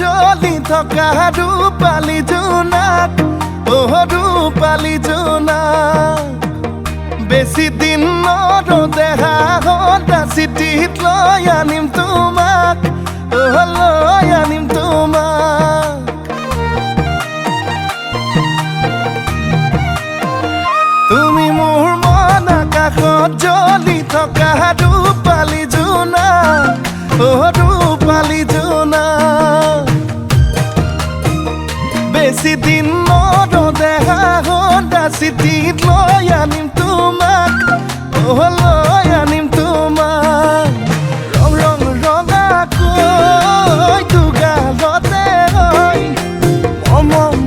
জ্বলি থকা ৰূপালী জোনাক ৰূপালী জোনাক বেছি দিন নৰদেহা ঘণ্টা চিঠিত লৈ আনিম তোমাক লৈ আনিম তোমাক তুমি মোৰ মন আকাশত জ্বলি থকা ৰূপালী জোনাক ৰূপালী জোনাক বেছি দিন নৰদেহা ঘণ্টা চিঠিত লৈ আনিম তোমাক লৈ আনিম তোমাক ৰং ৰং ৰঙাকৈ দুগালতে হৈ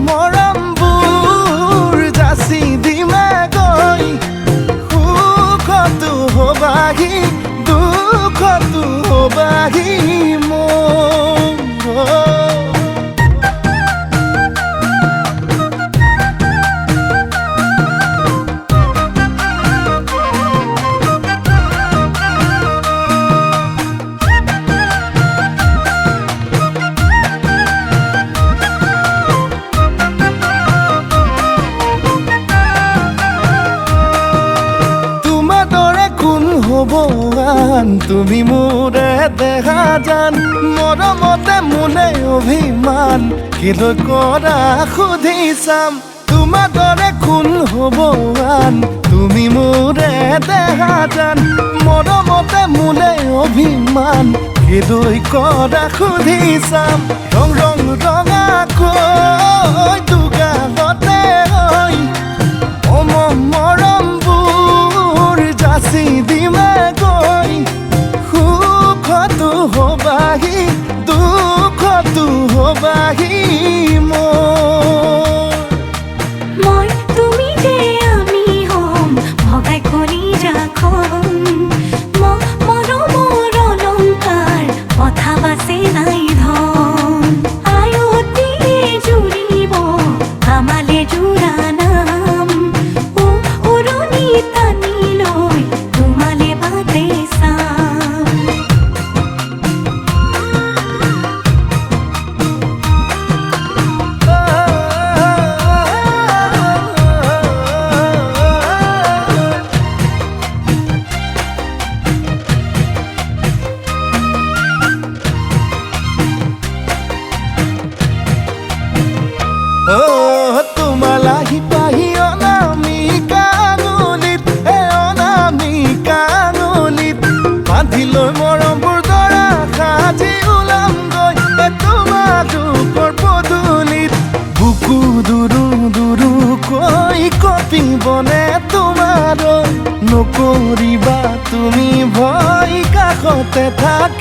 মৰমবোৰ যাচি দিমে গৈ সুখতো হবাহি দুখতো হবাহি মোৰ তুমি মোৰে দেখা জান মৰমতে মোলে অভিমান কিলৈ কৰা সুধি চাম তোমাৰ দৰে কোন হ'ব আন তুমি মোৰে দেখা জান মৰমতে মোলে অভিমান কিলৈ কৰা সুধি চাম ৰং ৰং ৰঙাকৈ দুগালতে হৈ মৰমবোৰ যাচি দিমে গৈ সুখতো হবাহি দুখতো হবাহি মই তুমি যে আমি হম ভগাই কৰি ৰাখম মৰমৰ অলংকাৰ কথা বাছে নাই ধন আয়তিয়ে জুৰিব আমালে জোৰা নাম উৰণি টানি লৈ তোমালে বাটে চাম তোমালাহি পাহি অনামিকা আঙুলিত অনামিকা আঙুলিত বান্ধি লৈ মৰমবোৰ দৰা সাজি ওলামগৈ তোমালোকৰ পদূলিত বুকু দুৰু দুৰুকৈ কঁপিবনে তোমালৈ নকৰিবা তুমি ভয় কাষতে থাক